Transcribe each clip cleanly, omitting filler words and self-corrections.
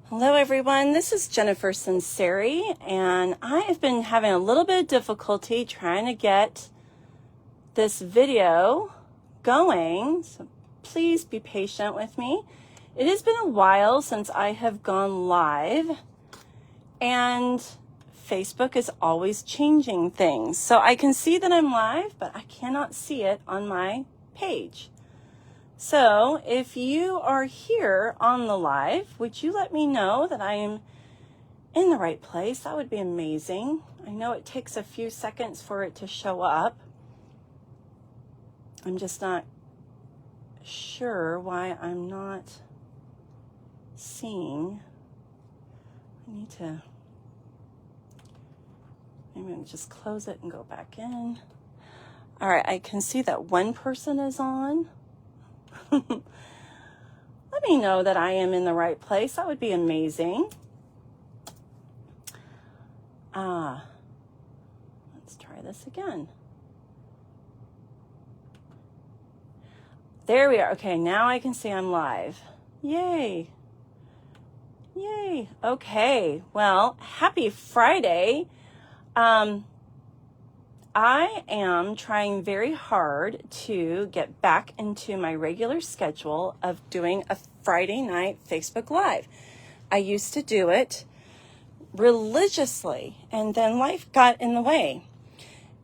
Hello everyone, this is Jennifer Sinceri, and I have been having a little bit of difficulty trying to get this video going, so please be patient with me. It has been a while since I have gone live, and Facebook is always changing things. So I can see that I'm live, but I cannot see it on my page. So if you are here on the live, would you let me know that I am in the right place? That would be amazing. I know it takes a few seconds for it to show up. I'm just not sure why I'm not seeing. I need to, maybe I'll just close it and go back in. All right, I can see that one person is on. Let me know that I am in the right place. That would be amazing. Let's try this again. There we are. Okay, now I can see I'm live. Yay. Yay. Okay, well, happy Friday. I am trying very hard to get back into my regular schedule of doing a Friday night Facebook Live. I used to do it religiously, and then life got in the way.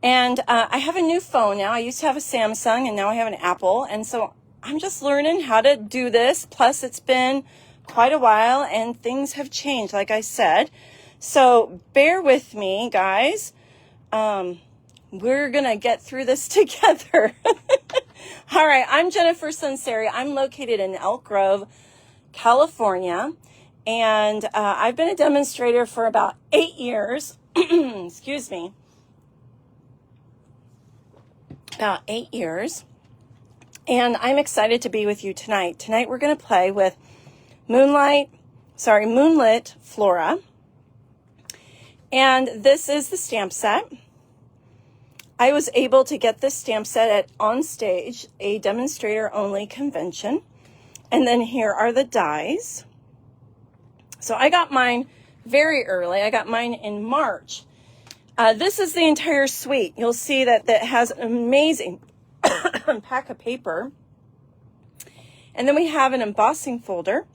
And I have a new phone now. I used to have a Samsung, and now I have an Apple. And so I'm just learning how to do this. Plus, it's been quite a while, and things have changed, like I said. So bear with me, guys. We're going to get through this together. All right, I'm Jennifer Sinceri. I'm located in Elk Grove, California, and I've been a demonstrator for about 8 years. Excuse me. About 8 years. And I'm excited to be with you tonight. Tonight we're going to play with Moonlit Flora. And this is the stamp set. I was able to get this stamp set at On Stage, a demonstrator-only convention. And then here are the dies. So I got mine very early. I got mine in March. This is the entire suite. You'll see that has an amazing pack of paper. And then we have an embossing folder.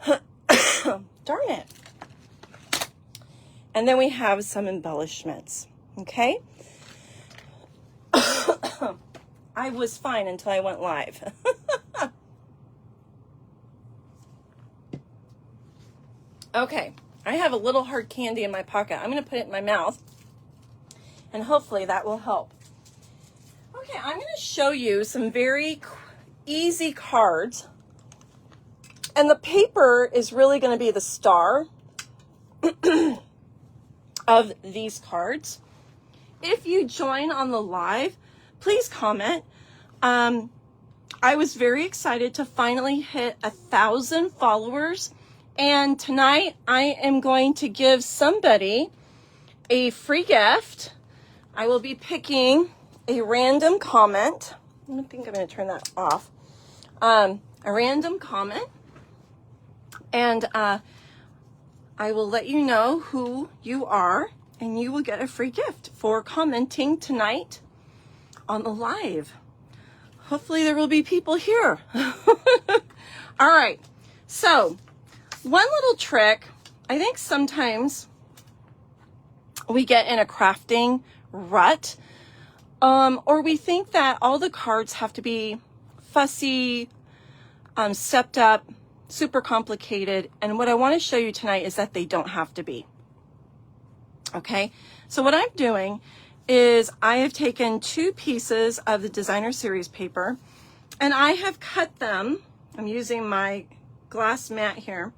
Darn it. And then we have some embellishments. Okay? I was fine until I went live. Okay, I have a little hard candy in my pocket. I'm going to put it in my mouth, and hopefully that will help. Okay, I'm going to show you some very easy cards, and the paper is really going to be the star of these cards. If you join on the live, please comment. I was very excited to finally hit 1,000 followers. And tonight I am going to give somebody a free gift. I will be picking a random comment. I think I'm going to turn that off. A random comment. And I will let you know who you are. And you will get a free gift for commenting tonight on the live. Hopefully there will be people here. All right. So one little trick, I think sometimes we get in a crafting rut, or we think that all the cards have to be fussy, stepped up, super complicated. And what I want to show you tonight is that they don't have to be. Okay, so what I'm doing is I have taken 2 pieces of the designer series paper, and I have cut them. I'm using my glass mat here,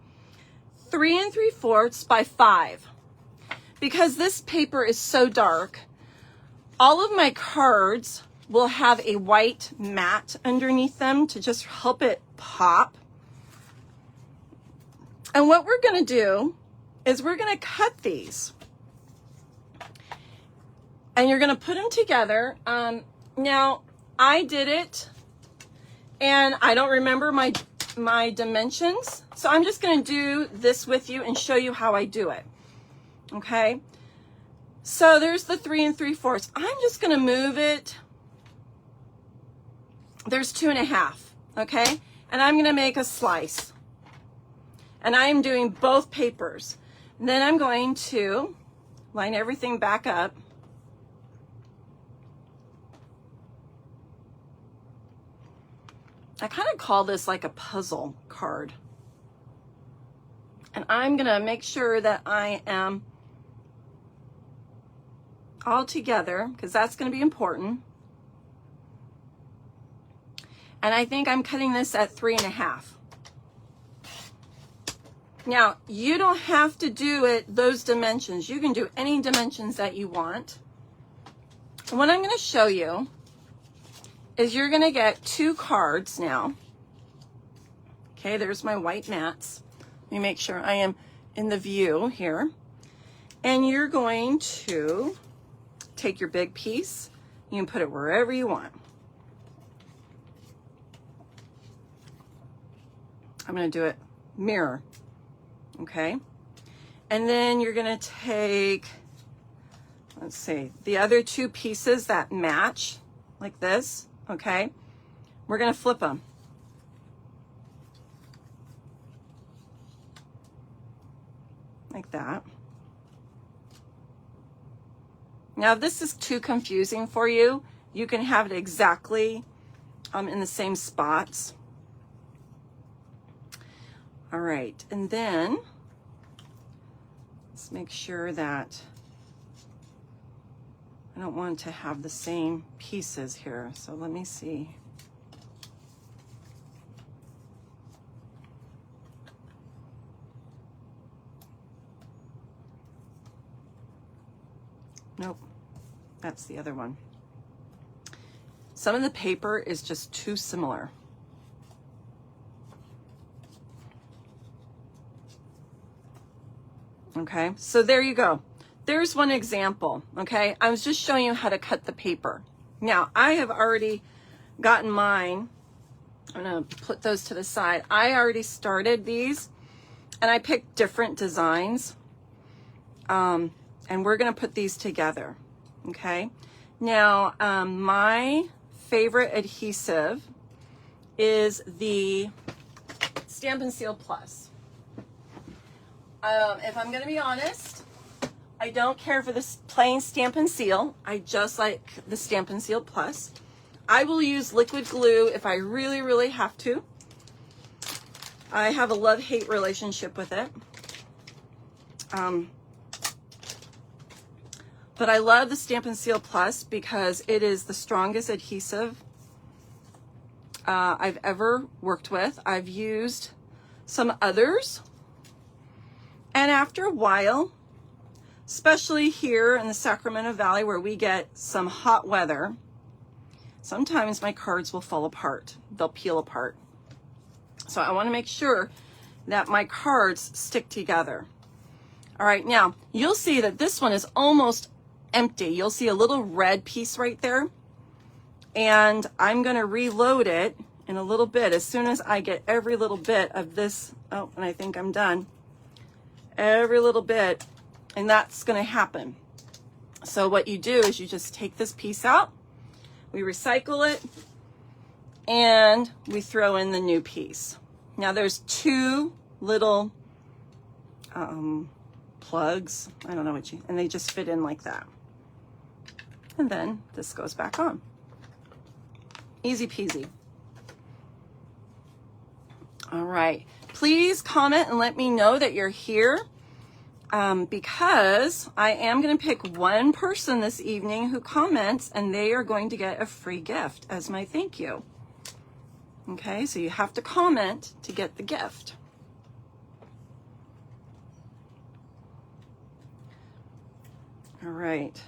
3 3/4 by 5, because this paper is so dark. All of my cards will have a white mat underneath them to just help it pop. And what we're going to do is we're going to cut these. And you're going to put them together. Now, I did it, and I don't remember my my dimensions. So I'm just going to do this with you and show you how I do it. Okay. So there's the 3 3/4. I'm just going to move it. There's 2 1/2. Okay. And I'm going to make a slice. And I am doing both papers. And then I'm going to line everything back up. I kind of call this like a puzzle card. And I'm going to make sure that I am all together because that's going to be important. And I think I'm cutting this at 3 1/2. Now, you don't have to do it those dimensions. You can do any dimensions that you want. And what I'm going to show you is you're going to get 2 cards now. Okay, there's my white mats. Let me make sure I am in the view here. And you're going to take your big piece. You can put it wherever you want. I'm going to do it mirror. Okay. And then you're going to take, let's see, the other 2 pieces that match like this. Okay. We're going to flip them. Like that. Now, if this is too confusing for you, you can have it exactly in the same spots. All right, and then let's make sure that I don't want to have the same pieces here. So let me see. Nope, that's the other one. Some of the paper is just too similar. Okay, so there you go. There's one example, okay? I was just showing you how to cut the paper. Now, I have already gotten mine. I'm gonna put those to the side. I already started these, and I picked different designs. And we're gonna put these together, okay? Now, my favorite adhesive is the Stampin' Seal Plus. If I'm gonna be honest, I don't care for this plain Stampin' Seal. I just like the Stampin' Seal Plus. I will use liquid glue if I really, really have to. I have a love-hate relationship with it. But I love the Stampin' Seal Plus because it is the strongest adhesive I've ever worked with. I've used some others. And after a while, especially here in the Sacramento Valley where we get some hot weather, sometimes my cards will fall apart. They'll peel apart. So I want to make sure that my cards stick together. All right, now you'll see that this one is almost empty. You'll see a little red piece right there. And I'm going to reload it in a little bit as soon as I get every little bit of this. Oh, and I think I'm done. Every little bit, and that's going to happen. So what you do is you just take this piece out, we recycle it, and we throw in the new piece. Now there's 2 little plugs, I don't know what and they just fit in like that. And then this goes back on. Easy peasy. All right. Please comment and let me know that you're here because I am going to pick one person this evening who comments and they are going to get a free gift as my thank you. Okay, so you have to comment to get the gift. All right.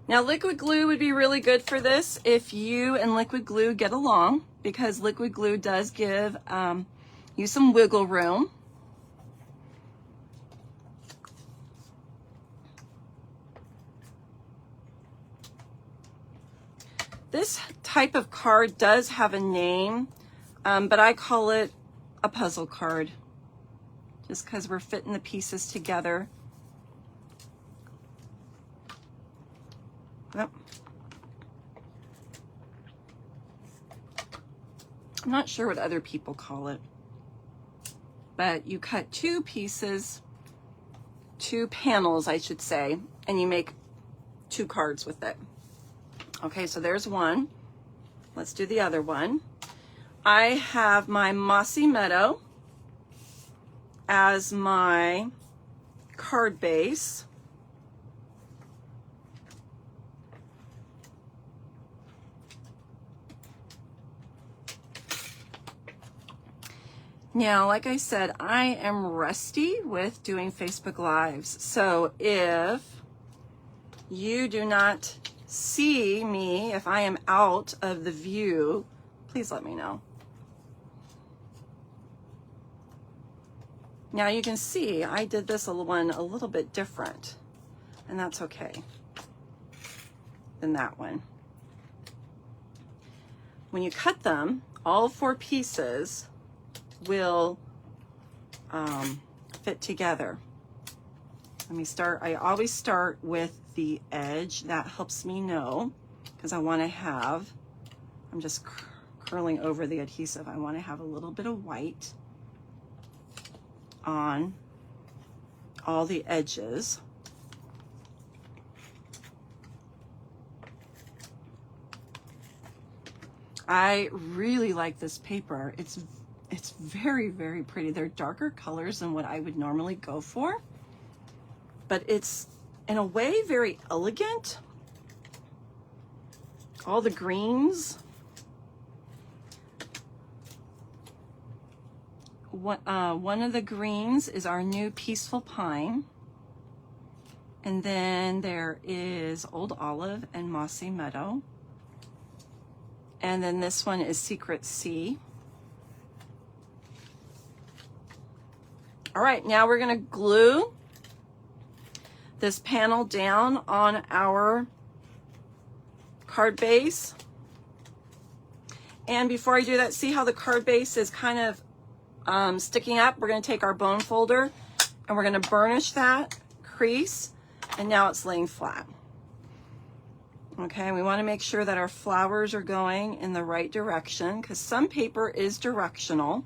Now liquid glue would be really good for this if you and liquid glue get along because liquid glue does give you some wiggle room. This type of card does have a name. but I call it a puzzle card just because we're fitting the pieces together. Yep. I'm not sure what other people call it, but you cut two pieces, two panels, I should say, and you make two cards with it. Okay, so there's one. Let's do the other one. I have my Mossy Meadow as my card base. Now, like I said, I am rusty with doing Facebook Lives. So if you do not see me, if I am out of the view, please let me know. Now you can see I did this one a little bit different, and that's okay than that one. When you cut them, all four pieces will fit together. Let me start. I always start with the edge. That helps me know, because I want to have, I'm just curling over the adhesive. I want to have a little bit of white on all the edges. I really like this paper. It's very, very pretty. They're darker colors than what I would normally go for, but it's in a way very elegant. All the greens. One of the greens is our new Peaceful Pine. And then there is Old Olive and Mossy Meadow. And then this one is Secret Sea. All right, now we're gonna glue this panel down on our card base. And before I do that, see how the card base is kind of sticking up? We're gonna take our bone folder and we're gonna burnish that crease, and now it's laying flat. Okay, we wanna make sure that our flowers are going in the right direction, because some paper is directional.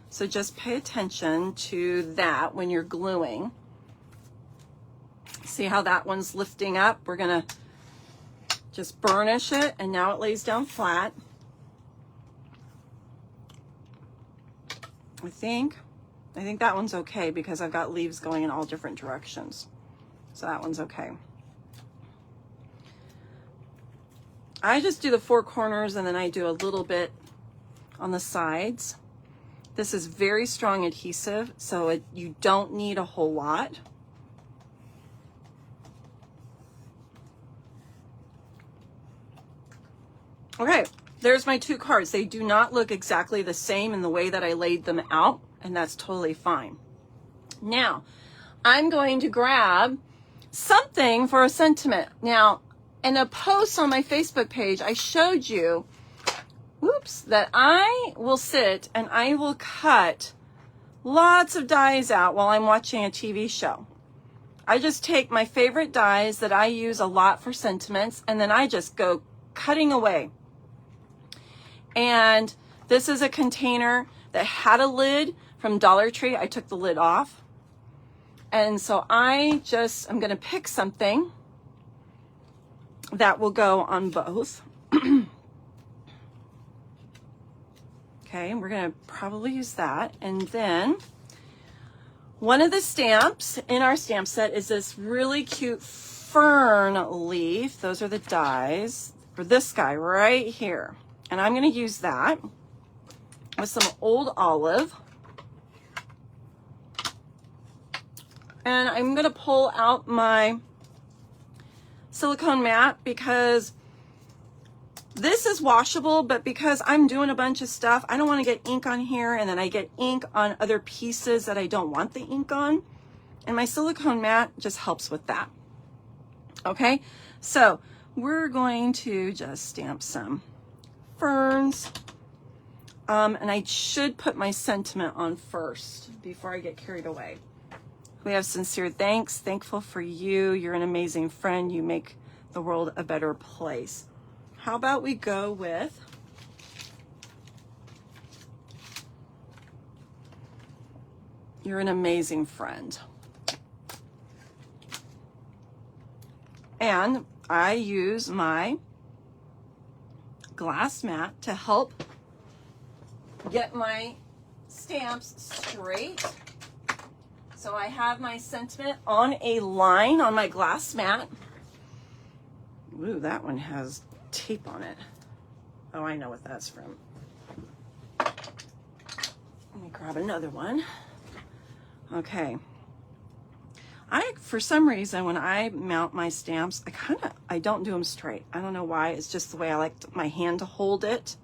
So just pay attention to that when you're gluing. See how that one's lifting up? We're gonna just burnish it, and now it lays down flat. I think that one's okay because I've got leaves going in all different directions. So that one's okay. I just do the four corners and then I do a little bit on the sides. This is very strong adhesive, so you don't need a whole lot. Okay, there's my two cards. They do not look exactly the same in the way that I laid them out, and that's totally fine. Now, I'm going to grab something for a sentiment. Now, in a post on my Facebook page, I showed you, whoops, that I will sit and I will cut lots of dies out while I'm watching a TV show. I just take my favorite dies that I use a lot for sentiments, and then I just go cutting away. And this is a container that had a lid from Dollar Tree. I took the lid off. And so I'm going to pick something that will go on both. Okay, we're going to probably use that. And then one of the stamps in our stamp set is this really cute fern leaf. Those are the dies for this guy right here. And I'm going to use that with some Old Olive. And I'm going to pull out my silicone mat because this is washable, but because I'm doing a bunch of stuff, I don't want to get ink on here, and then I get ink on other pieces that I don't want the ink on. And my silicone mat just helps with that. Okay, so we're going to just stamp some ferns And I should put my sentiment on first before I get carried away. We have sincere thanks. Thankful for you. You're an amazing friend. You make the world a better place. How about we go with you're an amazing friend. And I use my glass mat to help get my stamps straight. So I have my sentiment on a line on my glass mat. Ooh, that one has tape on it. Oh, I know what that's from. Let me grab another one. Okay. For some reason, when I mount my stamps, I don't do them straight. I don't know why. It's just the way I like my hand to hold it.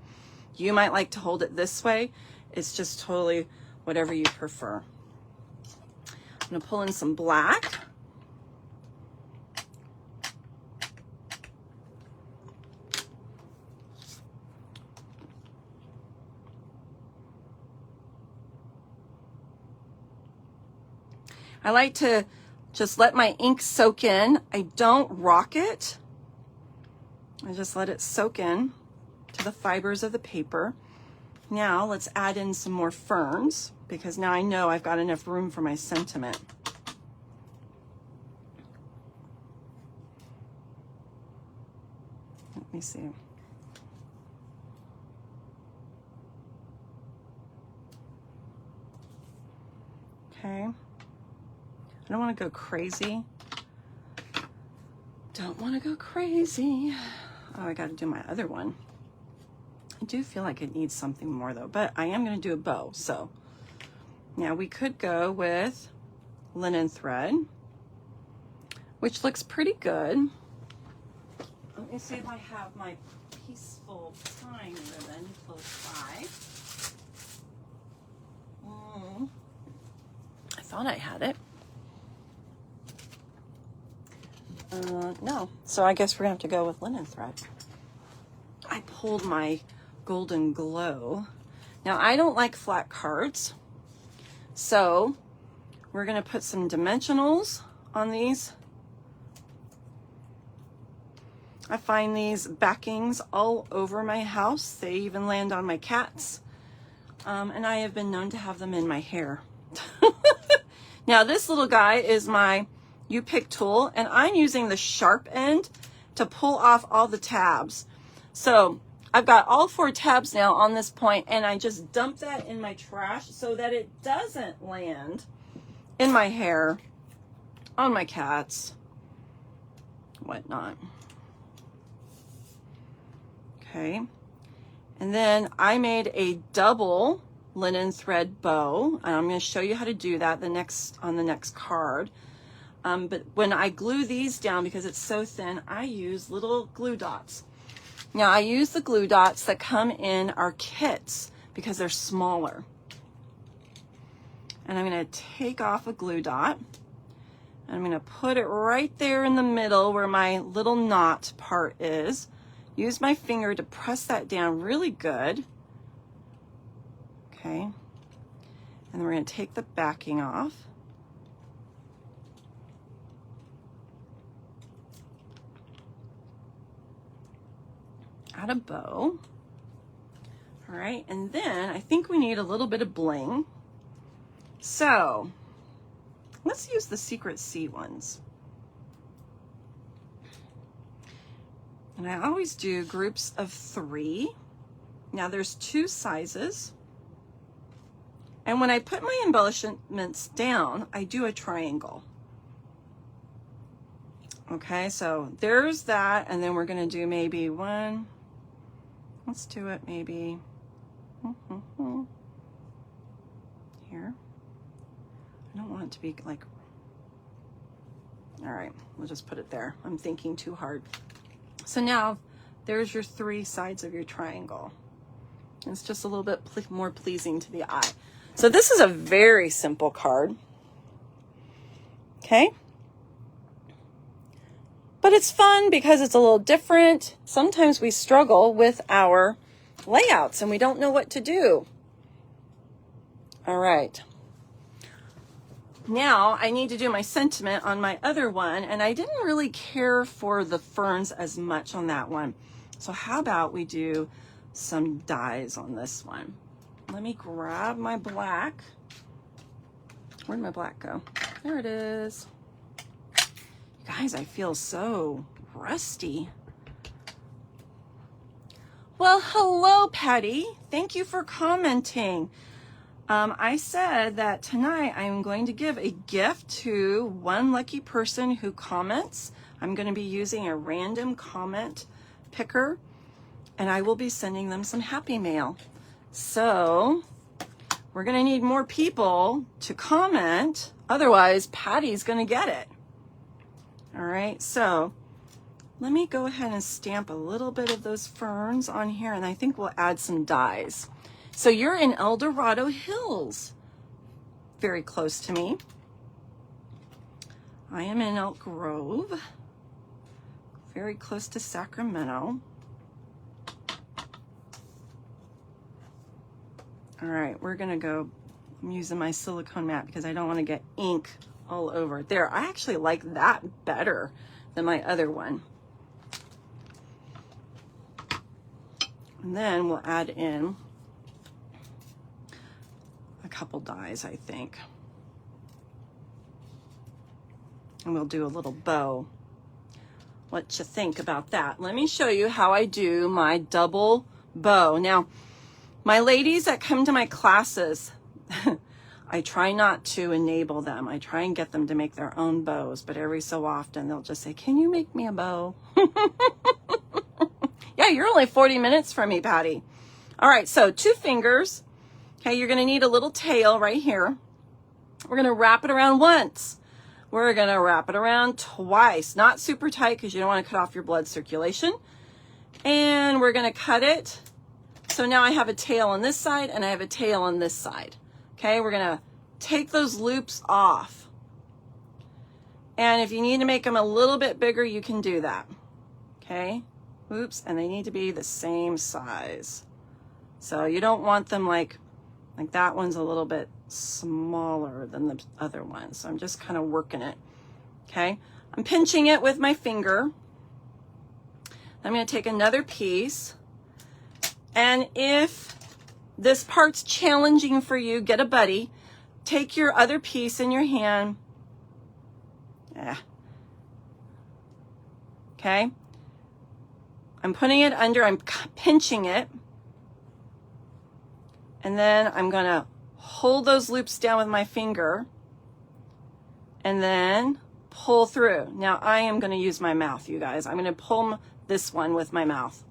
You might like to hold it this way. It's just totally whatever you prefer. I'm gonna pull in some black. I like to just let my ink soak in. I don't rock it. I just let it soak in to the fibers of the paper. Now let's add in some more ferns because now I know I've got enough room for my sentiment. Let me see. Okay. I don't want to go crazy. Don't want to go crazy. Oh, I got to do my other one. I do feel like it needs something more though, but I am going to do a bow. So now we could go with linen thread, which looks pretty good. Let me see if I have my peaceful pine ribbon close by. I thought I had it. No, so I guess we're gonna have to go with linen thread. I pulled my Golden Glow. Now I don't like flat cards, so we're gonna put some dimensionals on these. I find these backings all over my house. They even land on my cats, and I have been known to have them in my hair. Now this little guy is my U-pick tool, and I'm using the sharp end to pull off all the tabs. So I've got all 4 tabs now on this point, and I just dump that in my trash so that it doesn't land in my hair, on my cats, whatnot. Okay, and then I made a double linen thread bow, and I'm going to show you how to do that on the next card. But when I glue these down, because it's so thin, I use little glue dots. Now I use the glue dots that come in our kits because they're smaller. And I'm going to take off a glue dot, and I'm going to put it right there in the middle where my little knot part is. Use my finger to press that down really good. Okay. And then we're going to take the backing off. Add a bow. All right, and then I think we need a little bit of bling. So let's use the Secret C ones. And I always do groups of 3. Now there's 2 sizes. And when I put my embellishments down, I do a triangle. Okay, so there's that, and then we're gonna do maybe one. Let's do it maybe here. I don't want it to be like, all right, we'll just put it there. I'm thinking too hard. So now there's your 3 sides of your triangle. It's just a little bit more pleasing to the eye. So this is a very simple card. Okay. But it's fun because it's a little different. Sometimes we struggle with our layouts and we don't know what to do. All right. Now I need to do my sentiment on my other one, and I didn't really care for the ferns as much on that one. So how about we do some dies on this one? Let me grab my black. Where'd my black go? There it is. You guys, I feel so rusty. Well, hello, Patty. Thank you for commenting. I said that tonight I'm going to give a gift to one lucky person who comments. I'm going to be using a random comment picker, and I will be sending them some happy mail. So we're going to need more people to comment. Otherwise, Patty's going to get it. All right, so let me go ahead and stamp a little bit of those ferns on here, and I think we'll add some dies. So you're in El Dorado Hills, very close to me. I am in Elk Grove, very close to Sacramento. All right, we're gonna go, I'm using my silicone mat because I don't wanna get ink all over it. There, I actually like that better than my other one. And then we'll add in a couple dies, I think. And we'll do a little bow. What you think about that? Let me show you how I do my double bow. Now, my ladies that come to my classes, I try not to enable them. I try and get them to make their own bows, but every so often they'll just say, can you make me a bow? Yeah, you're only 40 minutes from me, Patty. All right, so 2 fingers. Okay, you're gonna need a little tail right here. We're gonna wrap it around once. We're gonna wrap it around twice. Not super tight because you don't wanna cut off your blood circulation. And we're gonna cut it. So now I have a tail on this side and I have a tail on this side. Okay, we're gonna take those loops off. And if you need to make them a little bit bigger, you can do that. Okay, oops, and they need to be the same size. So you don't want them like that one's a little bit smaller than the other one. So I'm just kind of working it. Okay, I'm pinching it with my finger. I'm gonna take another piece. And if this part's challenging for you, get a buddy. Take your other piece in your hand. Okay. I'm putting it under, I'm pinching it. And then I'm gonna hold those loops down with my finger and then pull through. Now I am gonna use my mouth, you guys. I'm gonna pull this one with my mouth.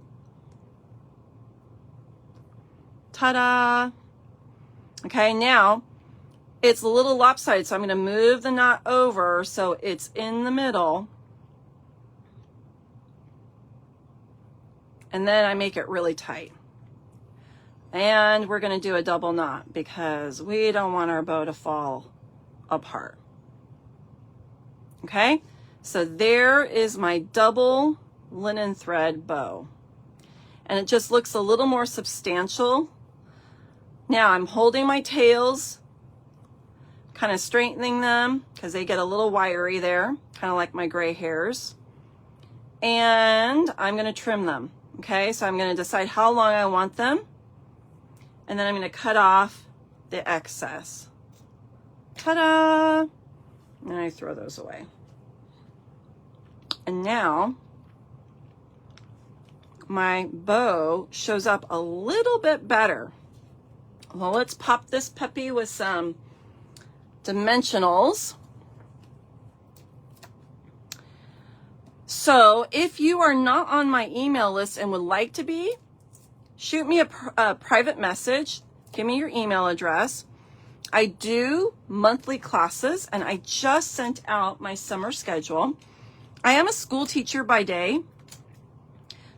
Ta-da! Okay, now it's a little lopsided, so I'm gonna move the knot over so it's in the middle. And then I make it really tight. And we're gonna do a double knot because we don't want our bow to fall apart. Okay, so there is my double linen thread bow. And it just looks a little more substantial. Now I'm holding my tails, kind of straightening them because they get a little wiry there, kind of like my gray hairs. And I'm gonna trim them. Okay, so I'm gonna decide how long I want them. And then I'm gonna cut off the excess. Ta-da! And I throw those away. And now my bow shows up a little bit better. Well, let's pop this puppy with some dimensionals. So if you are not on my email list and would like to be, shoot me a private message. Give me your email address. I do monthly classes and I just sent out my summer schedule. I am a school teacher by day.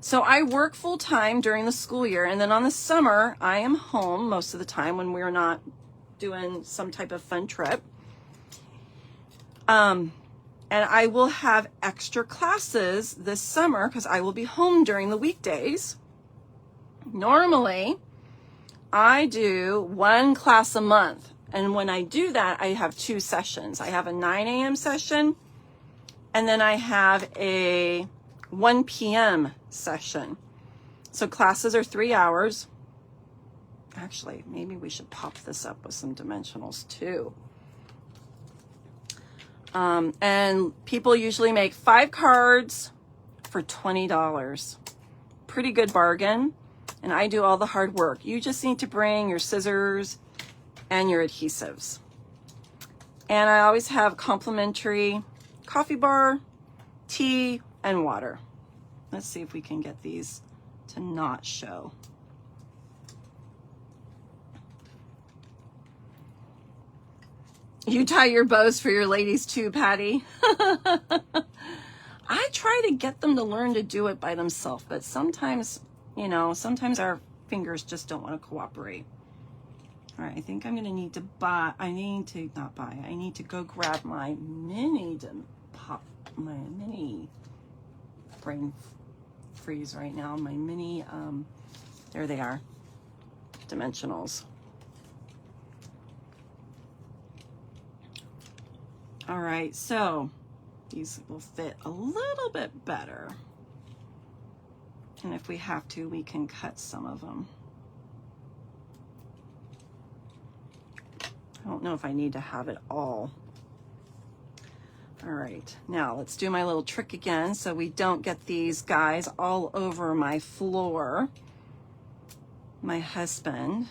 So I work full time during the school year, and then on the summer, I am home most of the time when we're not doing some type of fun trip. And I will have extra classes this summer because I will be home during the weekdays. Normally, I do one class a month. And when I do that, I have 2 sessions. I have a 9 a.m. session, and then I have a 1 p.m. session. So classes are 3 hours. Actually, maybe we should pop this up with some dimensionals too. And people usually make 5 cards for $20. Pretty good bargain. And I do all the hard work. You just need to bring your scissors and your adhesives. And I always have complimentary coffee bar, tea, and water. Let's see if we can get these to not show. You tie your bows for your ladies too, Patty. I try to get them to learn to do it by themselves, but sometimes, you know, sometimes our fingers just don't want to cooperate. All right, I think I'm going to need to I need to go grab my mini brain freeze right now. My mini, there they are, dimensionals. All right, so these will fit a little bit better. And if we have to, we can cut some of them. I don't know if I need to have it all. All right, now let's do my little trick again so we don't get these guys all over my floor. My husband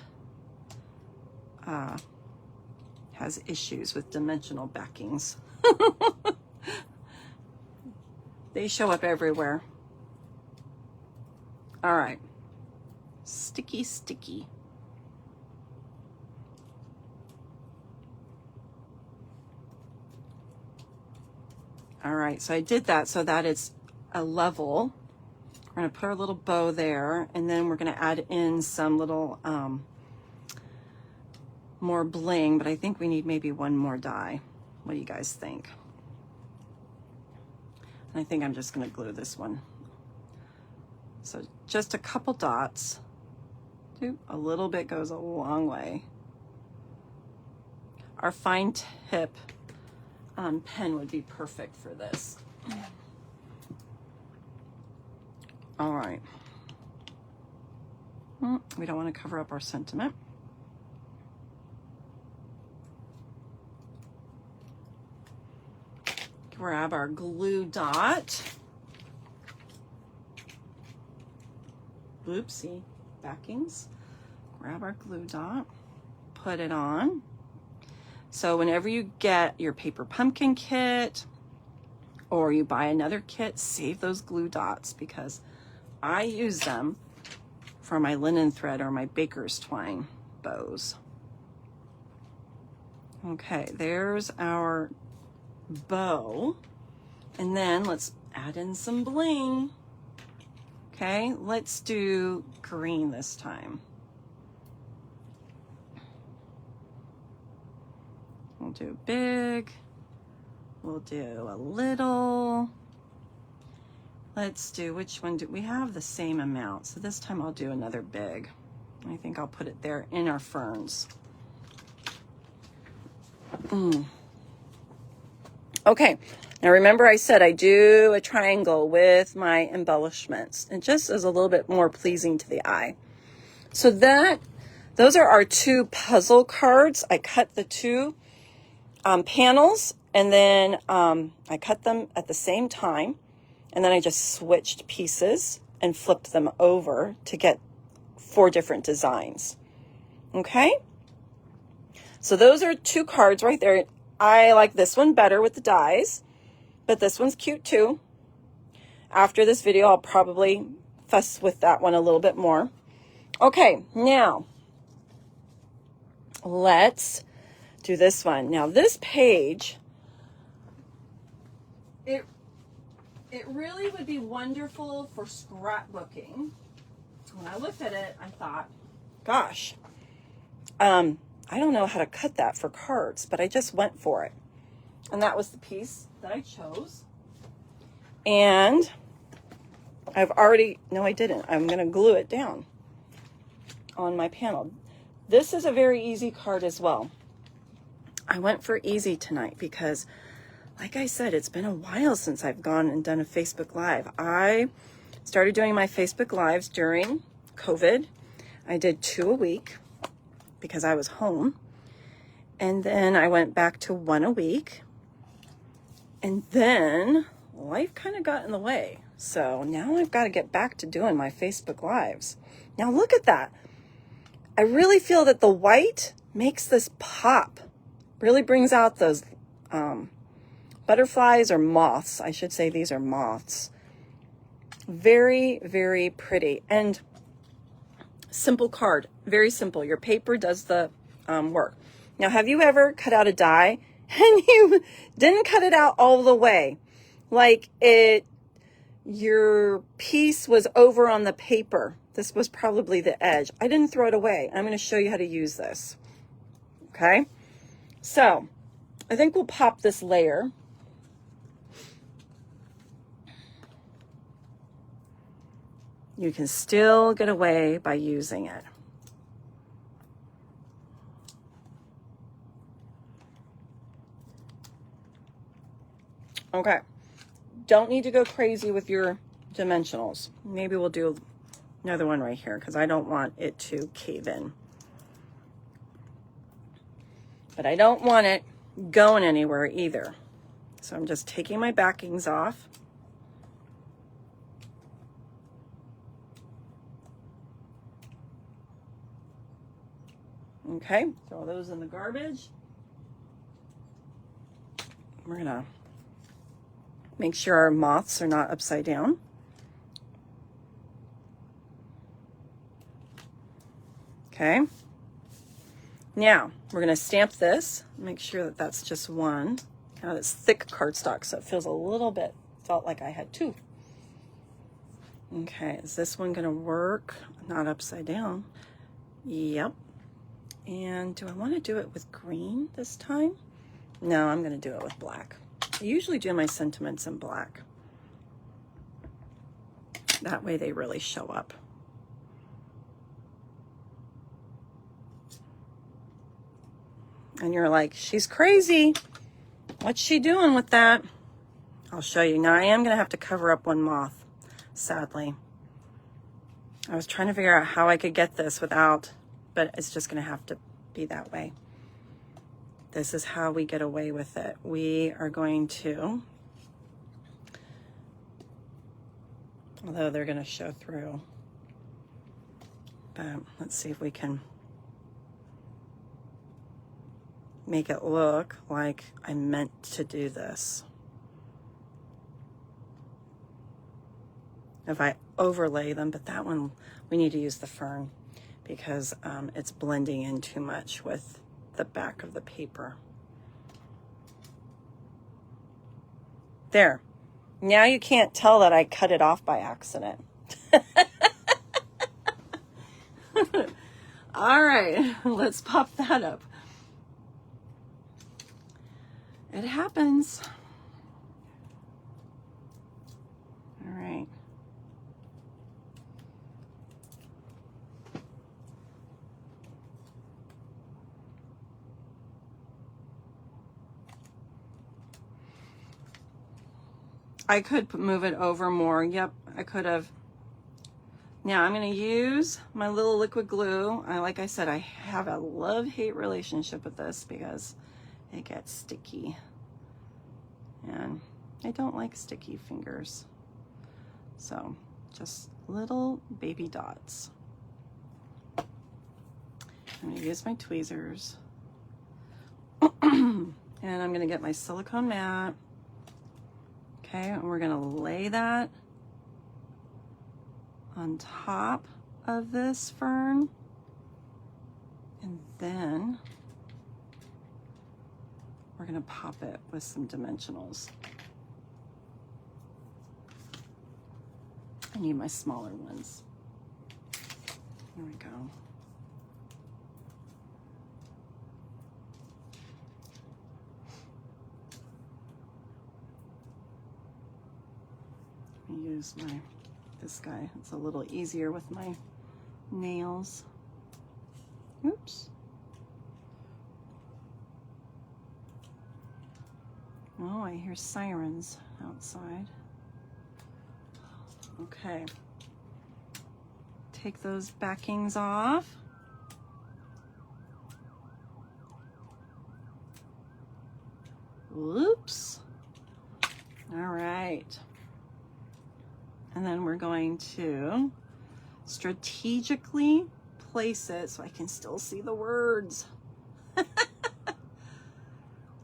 has issues with dimensional backings. They show up everywhere. All right, sticky, sticky. All right, so I did that so that it's a level. We're gonna put our little bow there, and then we're gonna add in some little more bling, but I think we need maybe one more die. What do you guys think? And I think I'm just gonna glue this one. So just a couple dots. A little bit goes a long way. Our fine tip pen would be perfect for this. All right. We don't want to cover up our sentiment. Grab our glue dot. Oopsie, backings. Grab our glue dot, put it on. So whenever you get your paper pumpkin kit or you buy another kit, save those glue dots because I use them for my linen thread or my baker's twine bows. Okay, there's our bow. And then let's add in some bling. Okay, let's do green this time. We'll do big, we'll do a little. Let's do, which one do we have the same amount? So this time I'll do another big. I think I'll put it there in our ferns. Okay, now remember I said I do a triangle with my embellishments. It just is a little bit more pleasing to the eye. So those are our 2 puzzle cards. I cut the 2 panels, and then I cut them at the same time, and then I just switched pieces and flipped them over to get 4 different designs. Okay, so those are 2 cards right there. I like this one better with the dies, but this one's cute too. After this video, I'll probably fuss with that one a little bit more. Okay, now let's do this one. Now this page, it really would be wonderful for scrapbooking. When I looked at it, I thought, gosh, I don't know how to cut that for cards, but I just went for it. And that was the piece that I chose. And I've already, no, I didn't. I'm going to glue it down. on my panel. This is a very easy card as well. I went for easy tonight because, like I said, it's been a while since I've gone and done a Facebook Live. I started doing my Facebook Lives during COVID. I did 2 a week because I was home. And then I went back to 1 a week. And then life kind of got in the way. So now I've got to get back to doing my Facebook Lives. Now look at that. I really feel that the white makes this pop. Really brings out those butterflies or moths. I should say these are moths. Very, very pretty. And simple card. Very simple. Your paper does the work. Now, have you ever cut out a die and you didn't cut it out all the way? Like your piece was over on the paper. This was probably the edge. I didn't throw it away. I'm going to show you how to use this. Okay? So, I think we'll pop this layer. You can still get away by using it. Okay. Don't need to go crazy with your dimensionals. Maybe we'll do another one right here because I don't want it to cave in. But I don't want it going anywhere either. So I'm just taking my backings off. Okay, throw those in the garbage. We're gonna make sure our moths are not upside down. Okay. Now, we're going to stamp this. Make sure that that's just one. Kind of this thick cardstock, so it feels a little bit, felt like I had 2. Okay, is this one going to work? Not upside down. Yep. And do I want to do it with green this time? No, I'm going to do it with black. I usually do my sentiments in black. That way they really show up. And you're like, she's crazy. What's she doing with that? I'll show you. Now, I am going to have to cover up one moth, sadly. I was trying to figure out how I could get this without, but it's just going to have to be that way. This is how we get away with it. We are going to, although they're going to show through, but let's see if we can make it look like I meant to do this. If I overlay them, but that one, we need to use the Fern because it's blending in too much with the back of the paper. There. Now you can't tell that I cut it off by accident. All right, let's pop that up. It happens. All right. I could move it over more. Yep, I could have. Now I'm going to use my little liquid glue. Like I said, I have a love-hate relationship with this because it gets sticky. And I don't like sticky fingers. So just little baby dots. I'm going to use my tweezers. And I'm going to get my silicone mat. Okay, and we're going to lay that on top of this fern. And then we're going to pop it with some dimensionals. I need my smaller ones. Here we go. Use this guy. It's a little easier with my nails. Oh, I hear sirens outside. Okay. Take those backings off. Whoops. All right. And then we're going to strategically place it so I can still see the words.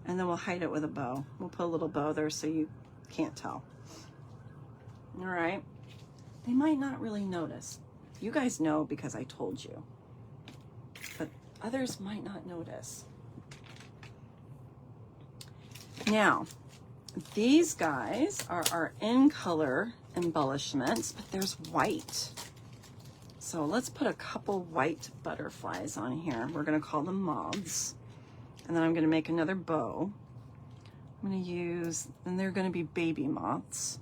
And then we'll hide it with a bow. We'll put a little bow there so you can't tell. All right. They might not really notice. You guys know because I told you. But others might not notice. Now, these guys are our in color embellishments, but there's white. So let's put a couple white butterflies on here. We're gonna call them moths. And then I'm gonna make another bow. I'm gonna use, and they're gonna be baby moths.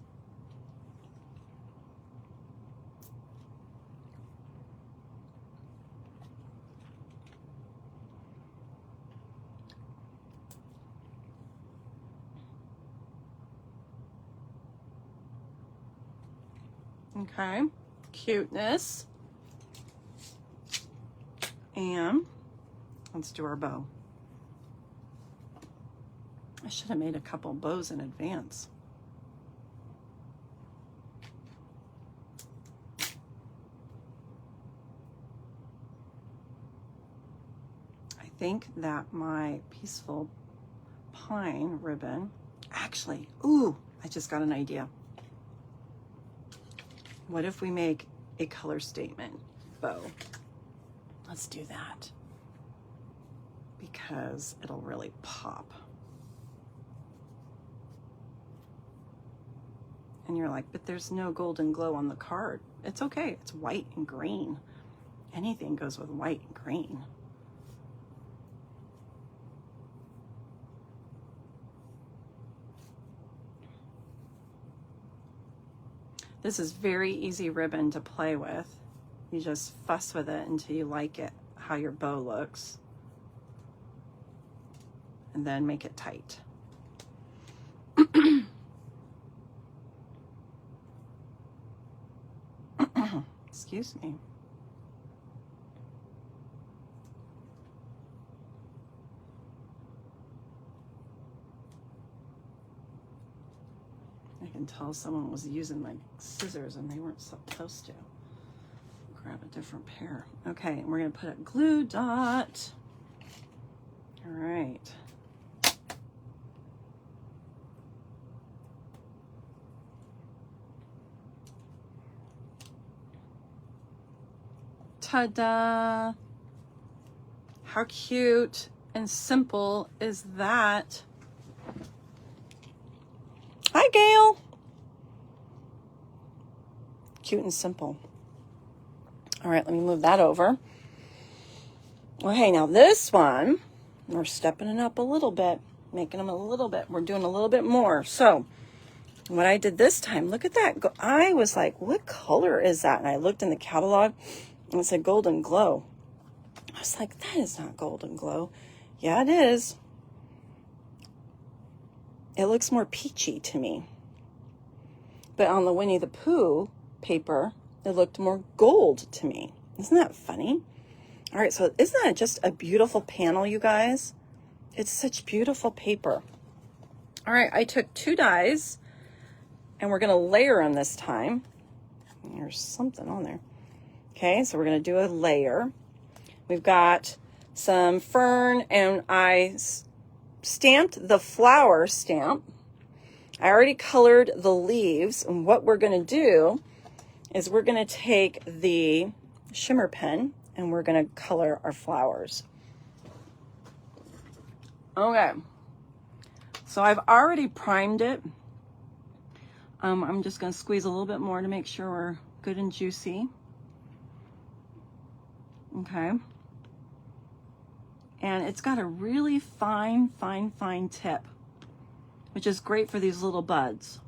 Okay, cuteness. And let's do our bow. I should have made a couple bows in advance. I think that my peaceful pine ribbon, actually, ooh, I just got an idea. What if we make a color statement bow? Let's do that because it'll really pop. And you're like, but there's no golden glow on the card. It's okay, it's white and green. Anything goes with white and green. This is very easy ribbon to play with. You just fuss with it until you like it, how your bow looks. And then make it tight. Excuse me. I can tell someone was using my scissors and they weren't supposed to. Grab a different pair. Okay, and we're gonna put a glue dot. All right. Ta-da! How cute and simple is that? Hi, Gail. Cute and simple. All right, let me move that over. Okay, now this one, we're stepping it up a little bit, making them a little bit. We're doing a little bit more. So what I did this time, look at that. I was like, what color is that? And I looked in the catalog and it said golden glow. I was like, that is not golden glow. Yeah, it is. It looks more peachy to me. But on the Winnie the Pooh paper, it looked more gold to me. Isn't that funny? All right, so isn't that just a beautiful panel, you guys? It's such beautiful paper. All right, I took 2 dies, and we're gonna layer them this time. There's something on there. Okay, so we're gonna do a layer. We've got some fern, and I stamped the flower stamp. I already colored the leaves, and what we're gonna do is we're gonna take the shimmer pen and we're gonna color our flowers. Okay, so I've already primed it. I'm just gonna squeeze a little bit more to make sure we're good and juicy. Okay. And it's got a really fine tip, which is great for these little buds.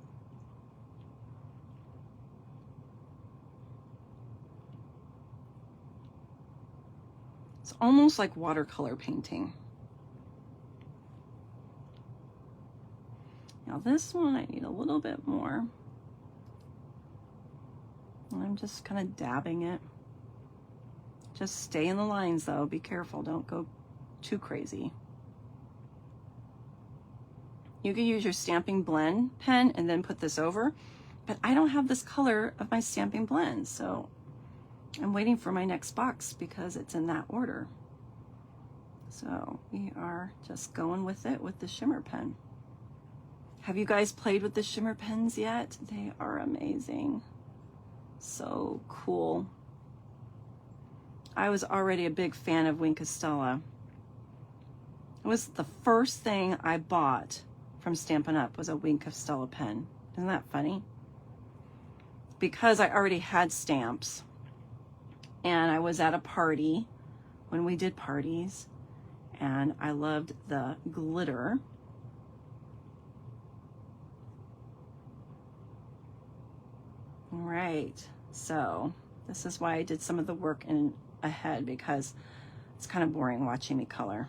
It's almost like watercolor painting. Now this one, I need a little bit more. I'm just kind of dabbing it. Just stay in the lines though, be careful, don't go too crazy. You can use your Stampin' Blend pen and then put this over, but I don't have this color of my Stampin' Blend, so I'm waiting for my next box because it's in that order. So we are just going with it with the shimmer pen. Have you guys played with the shimmer pens yet? They are amazing. So cool. I was already a big fan of Wink Stella. It was the first thing I bought from Stampin' Up! Was a Wink Stella pen. Isn't that funny? Because I already had stamps and I was at a party when we did parties and I loved the glitter. All right, so this is why I did some of the work in ahead, because it's kind of boring watching me color.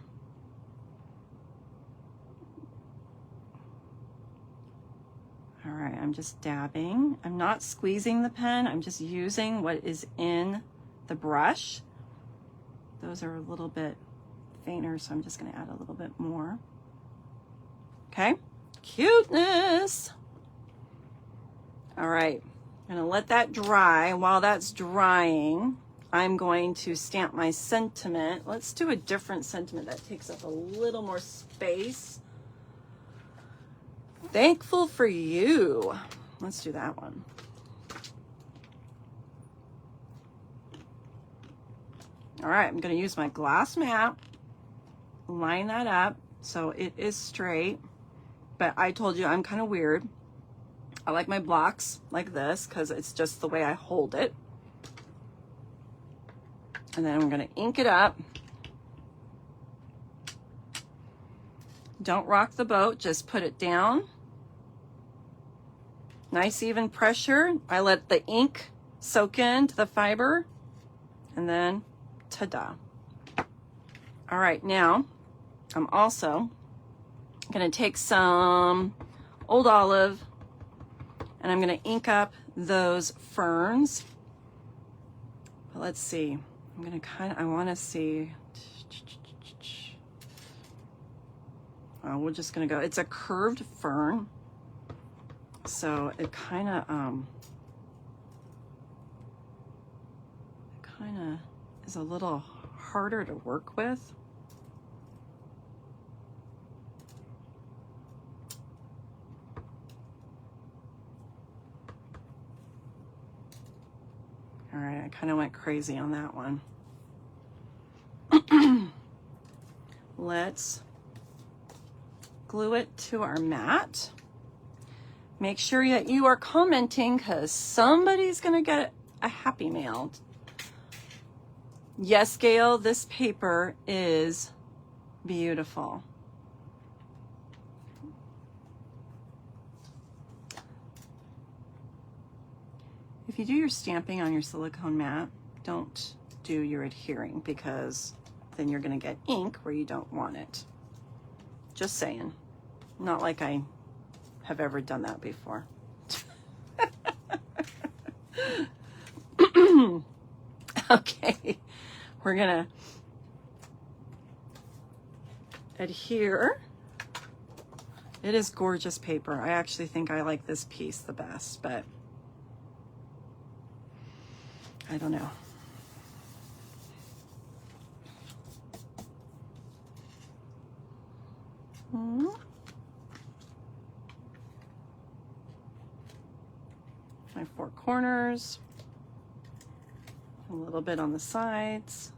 All right, I'm just dabbing. I'm not squeezing the pen. I'm just using what is in the brush. Those are a little bit fainter, so I'm just gonna add a little bit more. Okay, cuteness. All right, I'm gonna let that dry. While that's drying, I'm going to stamp my sentiment. Let's do a different sentiment that takes up a little more space. Thankful for you. Let's do that one. All right, I'm going to use my glass mat, line that up so it is straight. But I told you I'm kind of weird. I like my blocks like this because it's just the way I hold it. And then I'm going to ink it up. Don't rock the boat, just put it down. Nice even pressure. I let the ink soak into the fiber and then ta-da. All right, now I'm also gonna take some Old Olive and I'm gonna ink up those ferns. But let's see, I'm gonna I wanna see, we're just gonna go, it's a curved fern. So it kind of is a little harder to work with. All right, I kind of went crazy on that one. Let's glue it to our mat. Make sure that you are commenting because somebody's going to get a happy mail. Yes, Gail, this paper is beautiful. If you do your stamping on your silicone mat, don't do your adhering because then you're going to get ink where you don't want it. Just saying. Not like I have ever done that before. Okay, we're gonna adhere. It is gorgeous paper. I actually think I like this piece the best, but I don't know. My four corners, a little bit on the sides,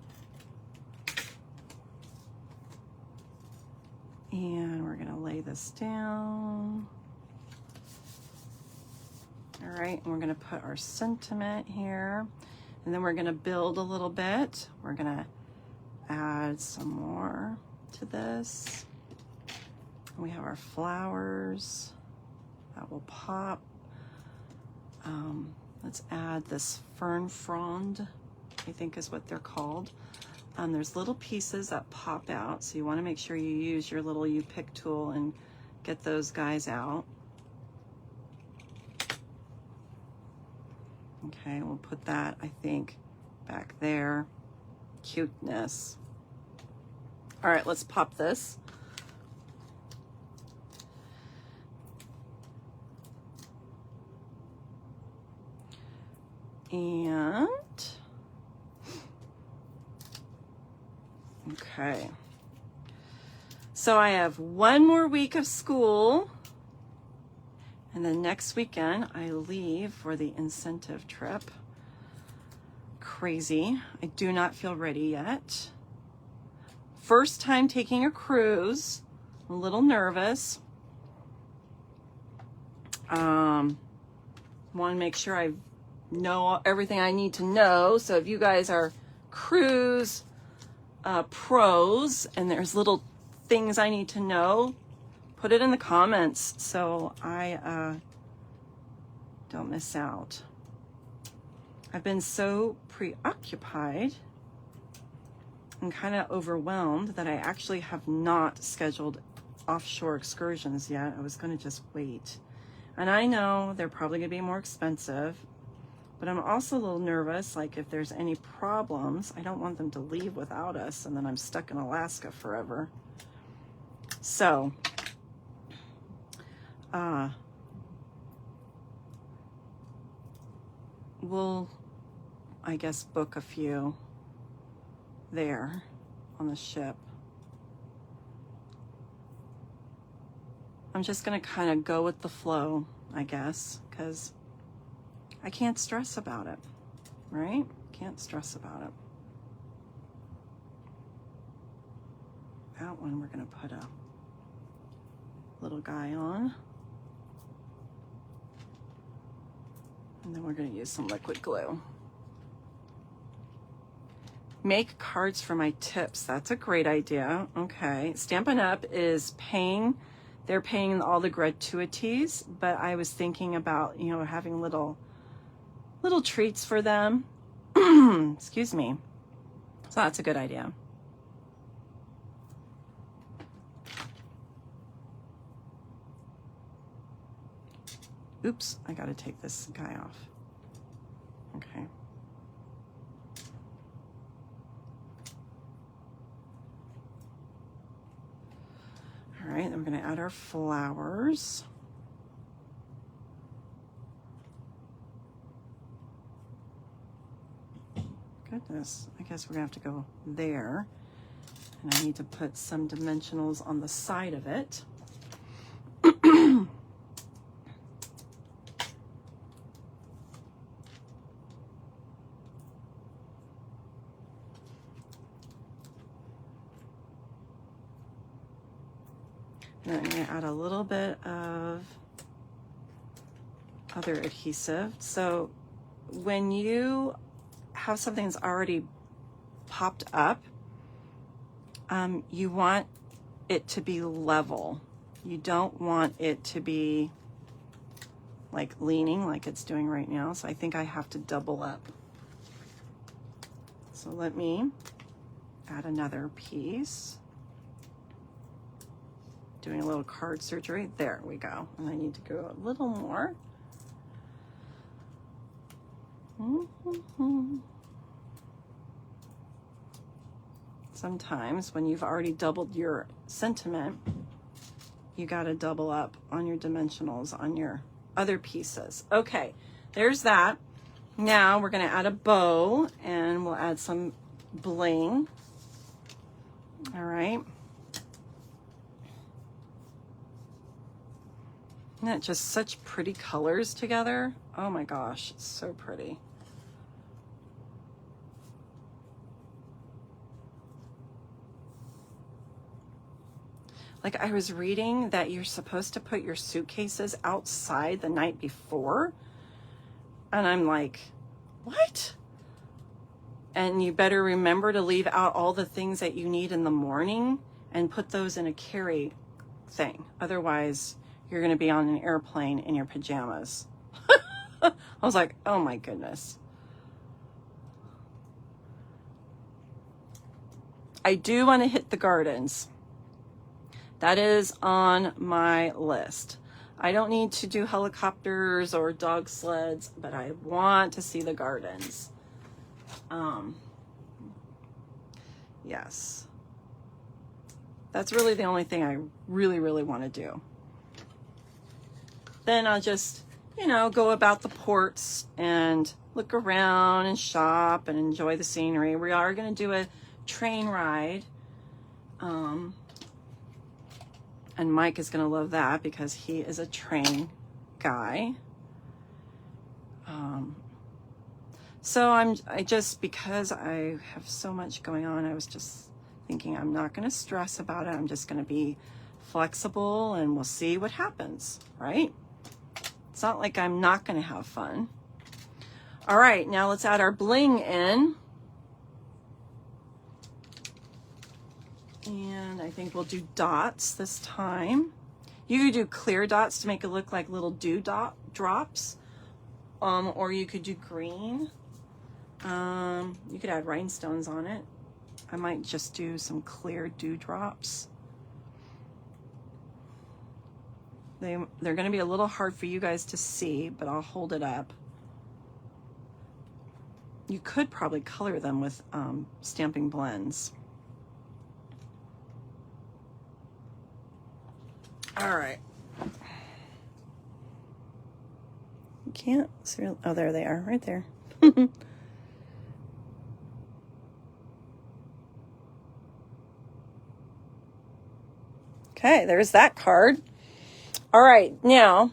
and we're gonna lay this down. All right, and we're gonna put our sentiment here, and then we're gonna build a little bit. We're gonna add some more to this. We have our flowers that will pop. Let's add this fern frond, I think is what they're called. There's little pieces that pop out, so you want to make sure you use your little U-pick tool and get those guys out. Okay, we'll put that, I think, back there. Cuteness. All right, let's pop this. And, okay. So I have one more week of school, and then next weekend I leave for the incentive trip. Crazy. I do not feel ready yet. First time taking a cruise. I'm a little nervous. Want to make sure I know everything I need to know. So if you guys are cruise pros and there's little things I need to know, put it in the comments so I don't miss out. I've been so preoccupied and kind of overwhelmed that I actually have not scheduled offshore excursions yet. I was going to just wait. And I know they're probably going to be more expensive, but I'm also a little nervous, like if there's any problems, I don't want them to leave without us and then I'm stuck in Alaska forever. So, we'll, I guess, book a few there on the ship. I'm just going to kind of go with the flow, I guess, because I can't stress about it, right? Can't stress about it. That one we're going to put a little guy on. And then we're going to use some liquid glue. Make cards for my tips. That's a great idea. Okay. Stampin' Up! Is paying, they're paying all the gratuities, but I was thinking about, you know, having little treats for them. Excuse me. So that's a good idea. Oops, I gotta take this guy off. Okay. All right, then we're gonna add our flowers. Goodness, I guess we're gonna have to go there. And I need to put some dimensionals on the side of it. And I'm going to add a little bit of other adhesive. So when you have something that's already popped up, you want it to be level. You don't want it to be like leaning like it's doing right now. So I think I have to double up. So let me add another piece. Doing a little card surgery. There we go. And I need to go a little more. Sometimes when you've already doubled your sentiment, you got to double up on your dimensionals on your other pieces. Okay, there's that. Now we're going to add a bow and we'll add some bling. All right. Isn't that just such pretty colors together? Oh my gosh, it's so pretty. Like I was reading that you're supposed to put your suitcases outside the night before. And I'm like, what? And you better remember to leave out all the things that you need in the morning and put those in a carry thing. Otherwise, you're going to be on an airplane in your pajamas. I was like, oh my goodness. I do want to hit the gardens. That is on my list. I don't need to do helicopters or dog sleds, but I want to see the gardens. Yes. That's really the only thing I really, really want to do. Then I'll just, you know, go about the ports and look around and shop and enjoy the scenery. We are going to do a train ride. And Mike is going to love that because he is a train guy. So because I have so much going on, I was just thinking I'm not going to stress about it. I'm just going to be flexible and we'll see what happens, right? It's not like I'm not going to have fun. All right, now let's add our bling in. And I think we'll do dots this time. You could do clear dots to make it look like little drops. Or you could do green. You could add rhinestones on it. I might just do some clear dewdrops. They're going to be a little hard for you guys to see, but I'll hold it up. You could probably color them with Stampin' blends. All right. You can't see. Oh, there they are, right there. Okay, there's that card. All right, now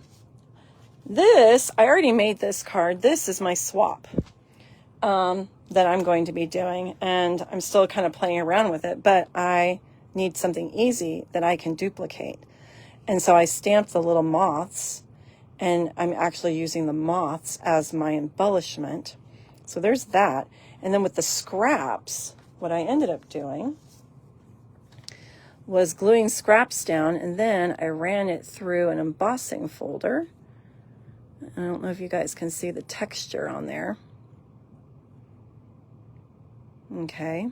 this, I already made this card. This is my swap that I'm going to be doing, and I'm still kind of playing around with it, but I need something easy that I can duplicate. And so I stamped the little moths, and I'm actually using the moths as my embellishment. So there's that. And then with the scraps, what I ended up doing was gluing scraps down, and then I ran it through an embossing folder. I don't know if you guys can see the texture on there. Okay.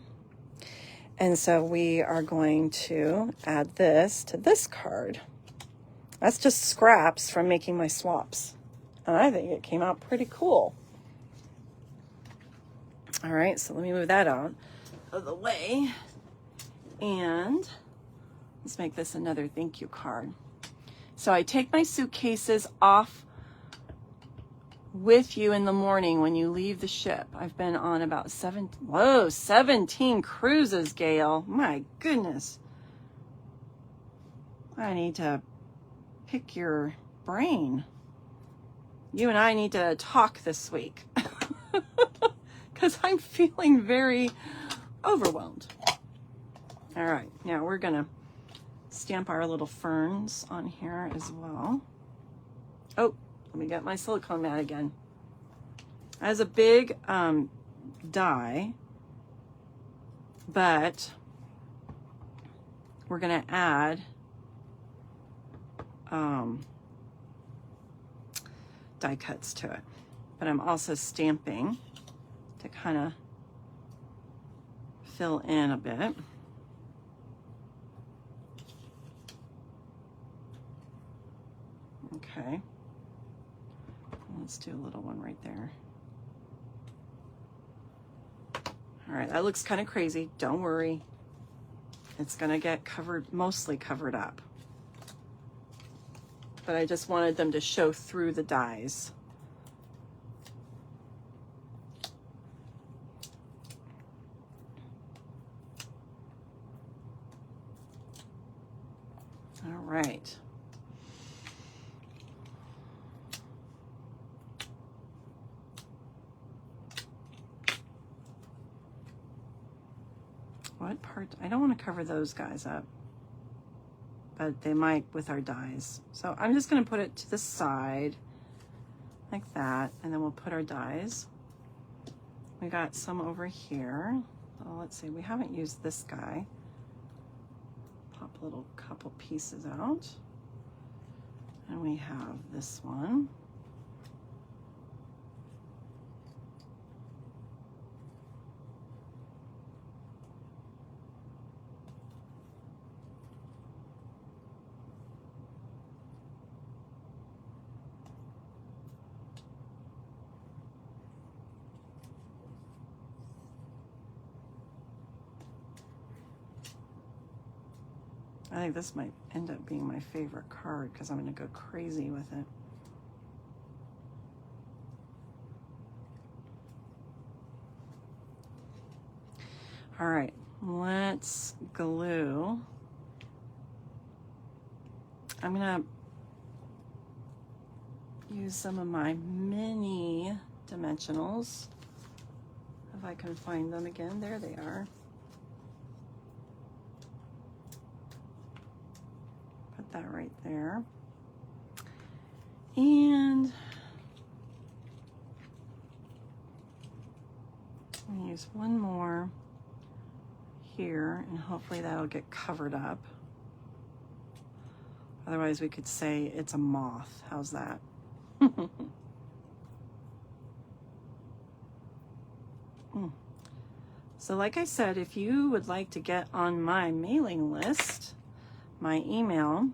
And so we are going to add this to this card. That's just scraps from making my swaps. And I think it came out pretty cool. All right, so let me move that out of the way. And let's make this another thank you card. So I take my suitcases off with you in the morning when you leave the ship. I've been on about 17 cruises, Gail. My goodness. I need to pick your brain. You and I need to talk this week because I'm feeling very overwhelmed. All right, now we're gonna stamp our little ferns on here as well. Oh, let me get my silicone mat again. As a big die, but we're gonna add die cuts to it. But I'm also stamping to kind of fill in a bit. Okay. Let's do a little one right there. All right, that looks kind of crazy. Don't worry. It's gonna get covered, mostly covered up. But I just wanted them to show through the dies. All right. What part? I don't want to cover those guys up, but they might with our dies. So I'm just going to put it to the side like that, and then we'll put our dies. We got some over here. Oh, let's see, we haven't used this guy. Pop a little couple pieces out. And we have this one. I think this might end up being my favorite card because I'm going to go crazy with it. All right, let's glue. I'm going to use some of my mini dimensionals. If I can find them again, there they are. Put that right there. And I'm going to use one more here, and hopefully that'll get covered up. Otherwise we could say it's a moth. How's that? So like I said, if you would like to get on my mailing list, my email,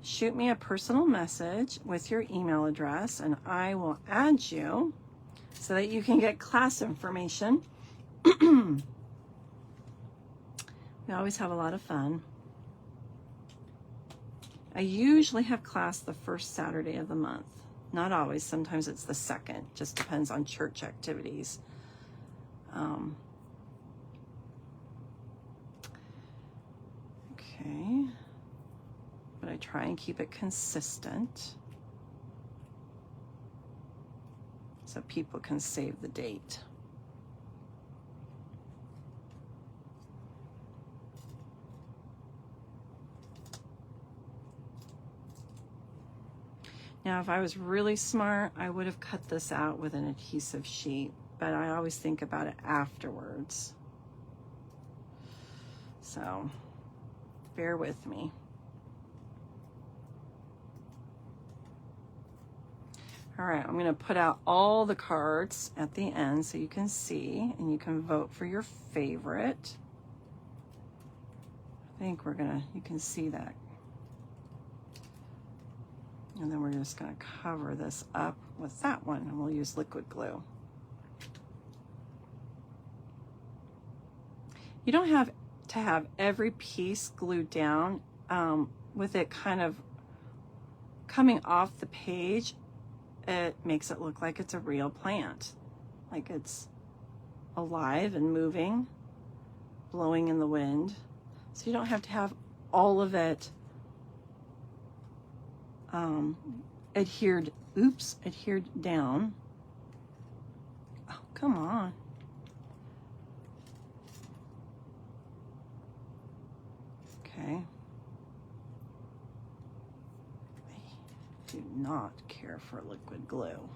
shoot me a personal message with your email address and I will add you so that you can get class information. We always have a lot of fun. I usually have class the first Saturday of the month. Not always, sometimes it's the second, just depends on church activities. Okay, but I try and keep it consistent so people can save the date. Now, if I was really smart, I would have cut this out with an adhesive sheet, but I always think about it afterwards. So, bear with me. All right, I'm gonna put out all the cards at the end so you can see, and you can vote for your favorite. I think you can see that. And then we're just gonna cover this up with that one, and we'll use liquid glue. You don't have to have every piece glued down. With it kind of coming off the page, it makes it look like it's a real plant, like it's alive and moving, blowing in the wind. So you don't have to have all of it adhered down. Oh, come on. Okay. I do not care for liquid glue.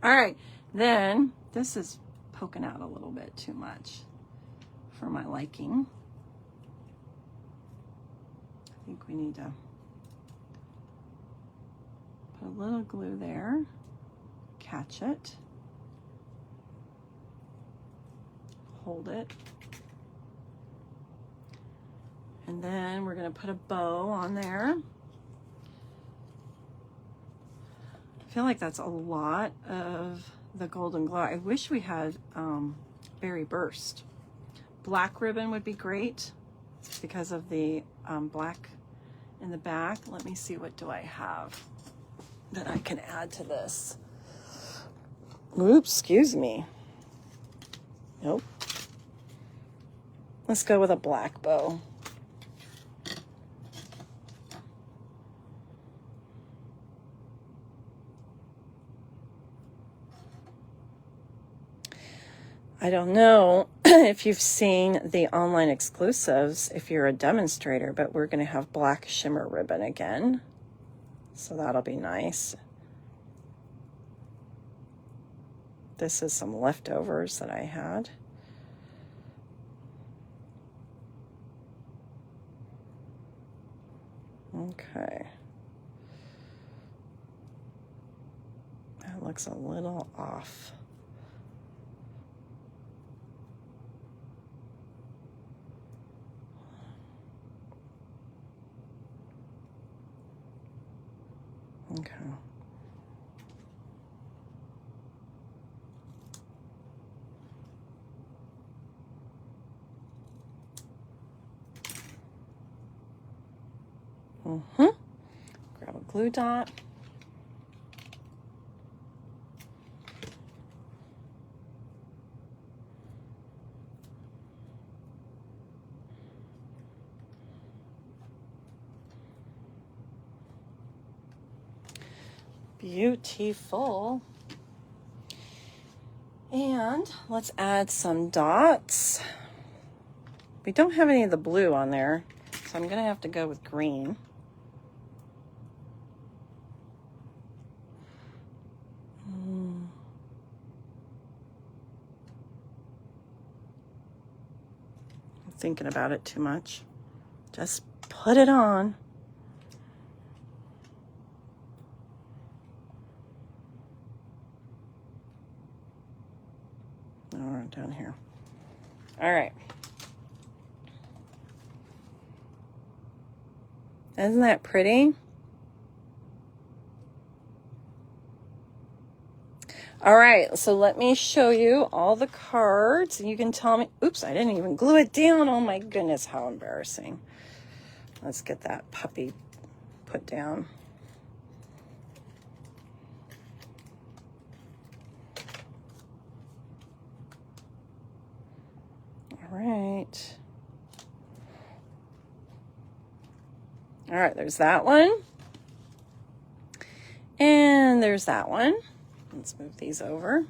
All right, then this is poking out a little bit too much for my liking. I think we need to put a little glue there, catch it, hold it, and then we're going to put a bow on there. I feel like that's a lot of the golden glow. I wish we had berry burst. Black ribbon would be great because of the black in the back. Let me see, what do I have that I can add to this? Oops, excuse me. Nope. Let's go with a black bow. I don't know if you've seen the online exclusives if you're a demonstrator, but we're going to have black shimmer ribbon again. So that'll be nice. This is some leftovers that I had. Okay. That looks a little off. Okay. Grab a glue dot. Beautiful. And let's add some dots. We don't have any of the blue on there, so I'm going to have to go with green. I'm thinking about it too much. Just put it on. Down here. All right. Isn't that pretty? All right, so let me show you all the cards, and you can tell me. Oops, I didn't even glue it down. Oh my goodness, how embarrassing. Let's get that puppy put down. Right. All right, there's that one. And there's that one. Let's move these over.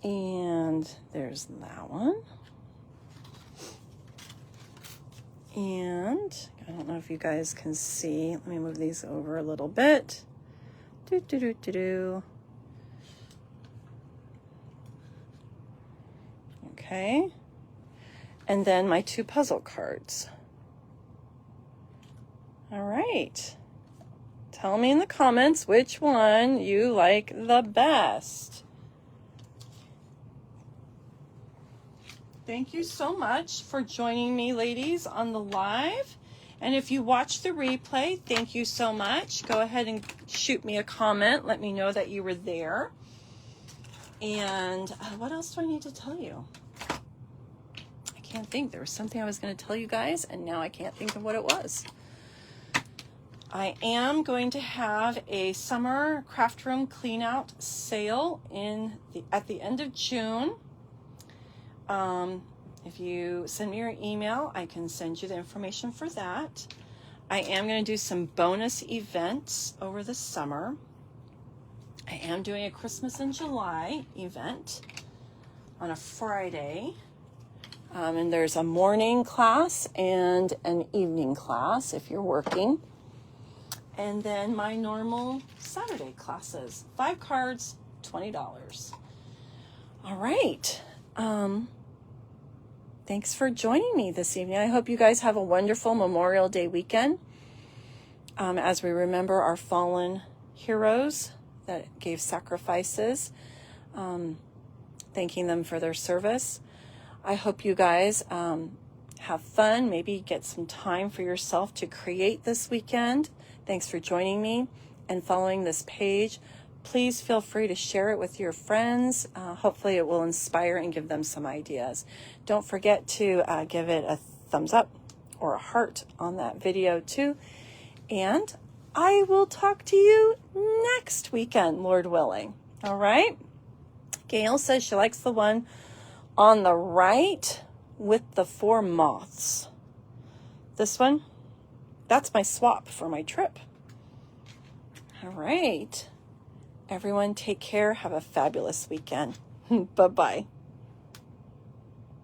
And there's that one. And I don't know if you guys can see. Let me move these over a little bit. Okay, and then my 2 puzzle cards. All right, tell me in the comments which one you like the best. Thank you so much for joining me, ladies, on the live. And if you watch the replay, thank you so much. Go ahead and shoot me a comment. Let me know that you were there. And what else do I need to tell you? Can't think. There was something I was going to tell you guys, and now I can't think of what it was. I am going to have a summer craft room clean out sale at the end of June. If you send me your email, I can send you the information for that. I am going to do some bonus events over the summer. I am doing a Christmas in July event on a Friday. And there's a morning class and an evening class if you're working. And then my normal Saturday classes. 5 cards, $20. All right. Thanks for joining me this evening. I hope you guys have a wonderful Memorial Day weekend. As we remember our fallen heroes that gave sacrifices, thanking them for their service. I hope you guys have fun, maybe get some time for yourself to create this weekend. Thanks for joining me and following this page. Please feel free to share it with your friends. Hopefully it will inspire and give them some ideas. Don't forget to give it a thumbs up or a heart on that video too. And I will talk to you next weekend, Lord willing. All right? Gail says she likes the one on the right with the 4 moths. This one, that's my swap for my trip. All right. Everyone take care. Have a fabulous weekend. Bye-bye.